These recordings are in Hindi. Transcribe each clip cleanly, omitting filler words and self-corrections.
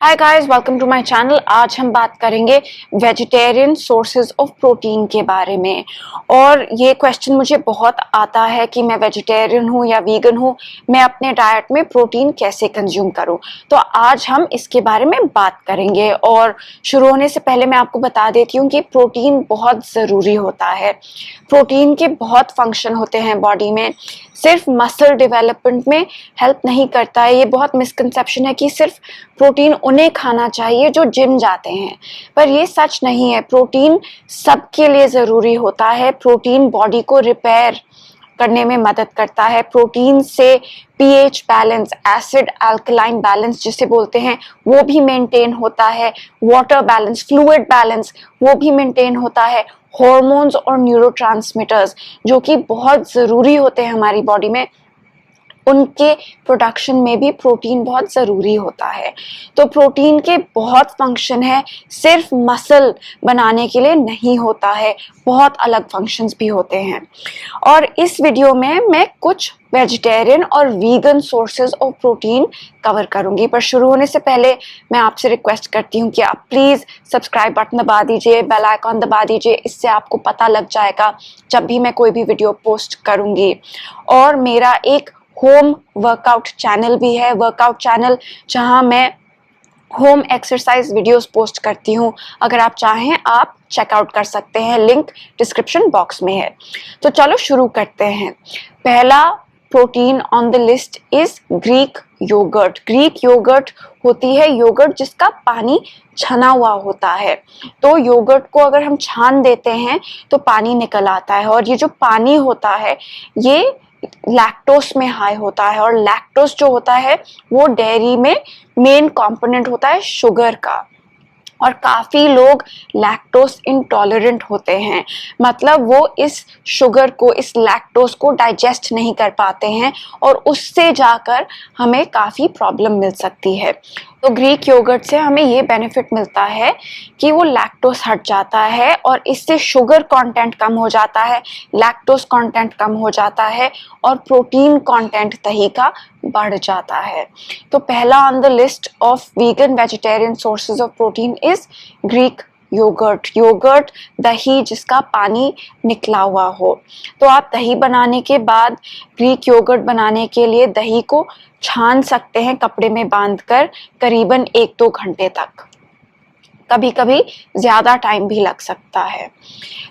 Hi guys, welcome to my channel. आज हम बात करेंगे वेजिटेरियन सोर्सेज ऑफ प्रोटीन के बारे में। और ये क्वेश्चन मुझे बहुत आता है कि मैं वेजिटेरियन हूँ या वीगन हूँ, मैं अपने डाइट में प्रोटीन कैसे कंज्यूम करूँ। तो आज हम इसके बारे में बात करेंगे। और शुरू होने से पहले मैं आपको बता देती हूँ कि प्रोटीन बहुत ज़रूरी होता है। प्रोटीन के बहुत फंक्शन होते हैं बॉडी में, सिर्फ मसल डेवलपमेंट में हेल्प नहीं करता है। ये बहुत मिसकंसेप्शन है कि सिर्फ प्रोटीन उन्हें खाना चाहिए जो जिम जाते हैं, पर ये सच नहीं है। प्रोटीन सबके लिए ज़रूरी होता है। प्रोटीन बॉडी को रिपेयर करने में मदद करता है। प्रोटीन से pH balance, acid alkaline balance जिसे बोलते हैं, वो भी मेंटेन होता है। वाटर बैलेंस, फ्लूइड बैलेंस, वो भी मेंटेन होता है। हॉर्मोन्स और न्यूरोट्रांसमीटर्स जो कि बहुत ज़रूरी होते हैं हमारी बॉडी में, उनके प्रोडक्शन में भी प्रोटीन बहुत ज़रूरी होता है। तो प्रोटीन के बहुत फंक्शन है, सिर्फ मसल बनाने के लिए नहीं होता है, बहुत अलग फंक्शंस भी होते हैं। और इस वीडियो में मैं कुछ वेजिटेरियन और vegan sources of protein cover करूंगी। पर शुरू होने से पहले मैं आपसे रिक्वेस्ट करती हूँ कि आप प्लीज़ सब्सक्राइब बटन दबा दीजिए, बेल आइकॉन दबा दीजिए। इससे आपको पता लग जाएगा जब भी मैं कोई भी वीडियो पोस्ट करूंगी। और मेरा एक होम वर्कआउट चैनल भी है, वर्कआउट चैनल जहां मैं होम एक्सरसाइज वीडियोस पोस्ट करती हूं। अगर आप चाहें आप चेकआउट कर सकते हैं, लिंक डिस्क्रिप्शन बॉक्स में है। तो चलो शुरू करते हैं। पहला protein on the list is Greek yogurt. Greek yogurt होती है योगर्ट जिसका पानी छना हुआ होता है। तो योगर्ट को अगर हम छान देते हैं तो पानी निकल आता है, और ये जो पानी होता है ये लैक्टोस में हाई होता है। और लैक्टोस जो होता है वो डेयरी में मेन कंपोनेंट होता है शुगर का। और काफ़ी लोग लैक्टोस इंटॉलरेंट होते हैं, मतलब वो इस शुगर को, इस लैक्टोस को डाइजेस्ट नहीं कर पाते हैं, और उससे जाकर हमें काफ़ी प्रॉब्लम मिल सकती है। तो ग्रीक योगर्ट से हमें ये बेनिफिट मिलता है कि वो लैक्टोस हट जाता है, और इससे शुगर कंटेंट कम हो जाता है, लैक्टोस कंटेंट कम हो जाता है, और प्रोटीन कंटेंट दही का बढ़ जाता है। तो पहला on the list of vegan vegetarian sources of protein is Greek yogurt. Yogurt, दही जिसका पानी निकला हुआ हो। तो आप दही बनाने के बाद, ग्रीक योगर्ट बनाने के लिए दही को छान सकते हैं कपड़े में बांधकर करीबन 1-2 घंटे तक, कभी कभी ज़्यादा टाइम भी लग सकता है।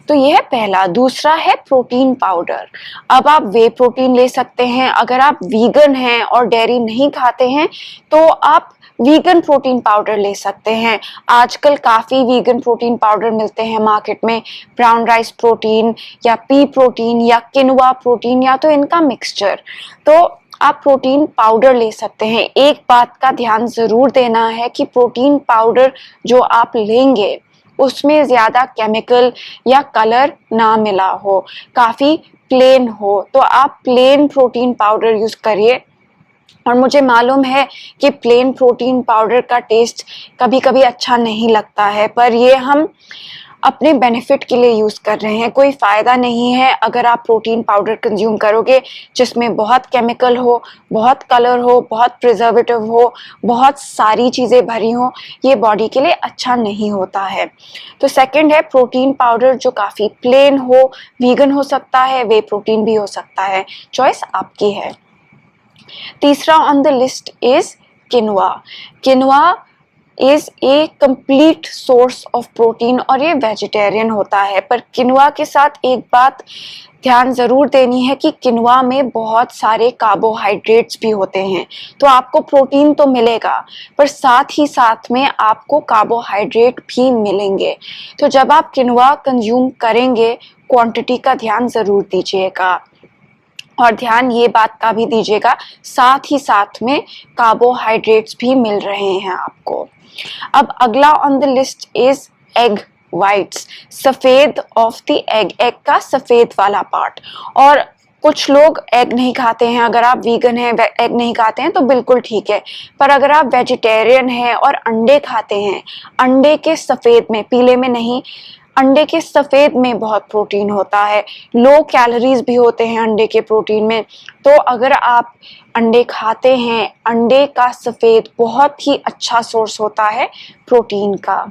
तो यह है पहला। दूसरा है प्रोटीन पाउडर। अब आप वे प्रोटीन ले सकते हैं। अगर आप वीगन हैं और डेयरी नहीं खाते हैं तो आप वीगन प्रोटीन पाउडर ले सकते हैं। आजकल काफ़ी वीगन प्रोटीन पाउडर मिलते हैं मार्केट में, ब्राउन राइस प्रोटीन या पी प्रोटीन या किनुआ प्रोटीन, या तो इनका मिक्सचर। तो आप प्रोटीन पाउडर ले सकते हैं। एक बात का ध्यान ज़रूर देना है कि प्रोटीन पाउडर जो आप लेंगे उसमें ज़्यादा केमिकल या कलर ना मिला हो, काफ़ी प्लेन हो। तो आप प्लेन प्रोटीन पाउडर यूज़ करिए। और मुझे मालूम है कि प्लेन प्रोटीन पाउडर का टेस्ट कभी कभी अच्छा नहीं लगता है, पर ये हम अपने बेनिफिट के लिए यूज़ कर रहे हैं। कोई फ़ायदा नहीं है अगर आप प्रोटीन पाउडर कंज्यूम करोगे जिसमें बहुत केमिकल हो, बहुत कलर हो, बहुत प्रिजर्वेटिव हो, बहुत सारी चीज़ें भरी हों। ये बॉडी के लिए अच्छा नहीं होता है। तो सेकंड है प्रोटीन पाउडर जो काफ़ी प्लेन हो, वीगन हो सकता है, वे प्रोटीन भी हो सकता है, चॉइस आपकी है। तीसरा on the list is किनुआ। किनुआ is a complete source of protein, और ये वेजिटेरियन होता है। पर किनुआ के साथ एक बात ध्यान ज़रूर देनी है कि किनुआ में बहुत सारे कार्बोहाइड्रेट्स भी होते हैं। तो आपको प्रोटीन तो मिलेगा, पर साथ ही साथ में आपको कार्बोहाइड्रेट भी मिलेंगे। तो जब आप किनुआ कंज्यूम करेंगे, क्वांटिटी का ध्यान ज़रूर दीजिएगा, और ध्यान ये बात का भी दीजिएगा साथ ही साथ में कार्बोहाइड्रेट्स भी मिल रहे हैं आपको। अब अगला on the list is egg whites, सफ़ेद ऑफ द एग, एग का सफ़ेद वाला पार्ट। और कुछ लोग एग नहीं खाते हैं। अगर आप वीगन हैं, एग नहीं खाते हैं तो बिल्कुल ठीक है। पर अगर आप वेजिटेरियन हैं और अंडे खाते हैं, अंडे के सफ़ेद में, पीले में नहीं, अंडे के सफ़ेद में बहुत प्रोटीन होता है, लो कैलोरीज भी होते हैं अंडे के प्रोटीन में। तो अगर आप अंडे खाते हैं, अंडे का सफ़ेद बहुत ही अच्छा सोर्स होता है प्रोटीन का।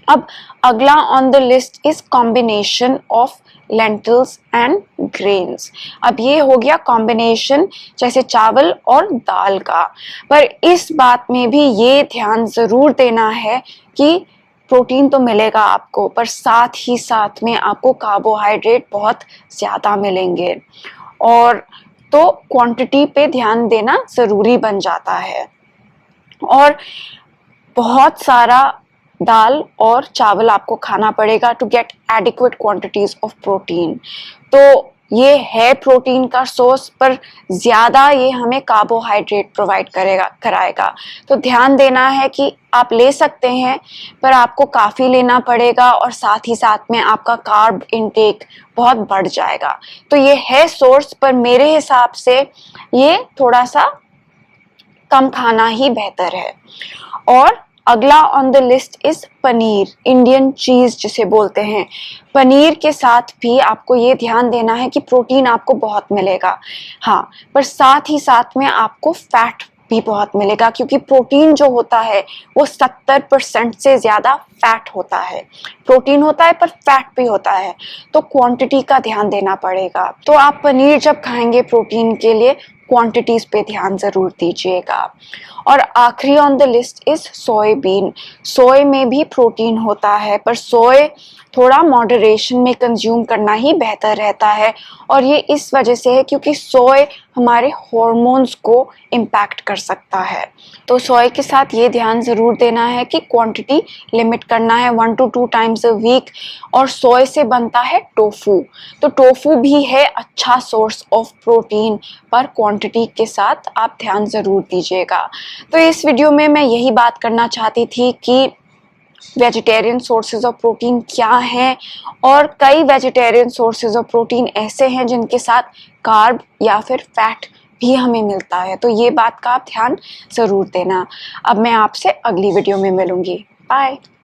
अब अगला on the list is combination of lentils and grains. अब ये हो गया कॉम्बिनेशन जैसे चावल और दाल का, पर इस बात में भी ये ध्यान ज़रूर देना है कि प्रोटीन तो मिलेगा आपको, पर साथ ही साथ में आपको कार्बोहाइड्रेट बहुत ज़्यादा मिलेंगे, और तो क्वांटिटी पे ध्यान देना ज़रूरी बन जाता है। और बहुत सारा दाल और चावल आपको खाना पड़ेगा to get adequate quantities of protein. तो ये है प्रोटीन का सोर्स, पर ज़्यादा ये हमें कार्बोहाइड्रेट प्रोवाइड कराएगा। तो ध्यान देना है कि आप ले सकते हैं, पर आपको काफ़ी लेना पड़ेगा, और साथ ही साथ में आपका कार्ब इनटेक बहुत बढ़ जाएगा। तो ये है सोर्स, पर मेरे हिसाब से ये थोड़ा सा कम खाना ही बेहतर है। और अगला on the list is paneer, Indian चीज जिसे बोलते हैं। पनीर के साथ भी आपको ये ध्यान देना है कि प्रोटीन आपको बहुत मिलेगा, हाँ, पर साथ ही साथ में आपको फैट भी बहुत मिलेगा, क्योंकि प्रोटीन जो होता है वो 70% से ज़्यादा फैट होता है। प्रोटीन होता है पर फैट भी होता है, तो क्वांटिटी का ध्यान देना पड़ेगा। तो आप पनीर जब खाएंगे प्रोटीन के लिए क्वांटिटीज पे ध्यान ज़रूर दीजिएगा। और आखिरी on the list is soybean. Soy में भी प्रोटीन होता है, पर सोय थोड़ा मॉडरेशन में कंज्यूम करना ही बेहतर रहता है, और ये इस वजह से है क्योंकि सोय हमारे हॉर्मोन्स को इम्पैक्ट कर सकता है। तो सोय के साथ ये ध्यान ज़रूर देना है कि क्वांटिटी लिमिट करना है 1 to 2 टाइम्स अ वीक। और सोय से बनता है टोफू, तो टोफू भी है अच्छा सोर्स ऑफ प्रोटीन, पर क्वांटिटी के साथ आप ध्यान ज़रूर दीजिएगा। तो इस वीडियो में मैं यही बात करना चाहती थी कि वेजिटेरियन सोर्सेज ऑफ प्रोटीन क्या हैं, और कई वेजिटेरियन सोर्सेज ऑफ प्रोटीन ऐसे हैं जिनके साथ कार्ब या फिर फैट भी हमें मिलता है। तो ये बात का आप ध्यान ज़रूर देना। अब मैं आपसे अगली वीडियो में मिलूंगी। बाय।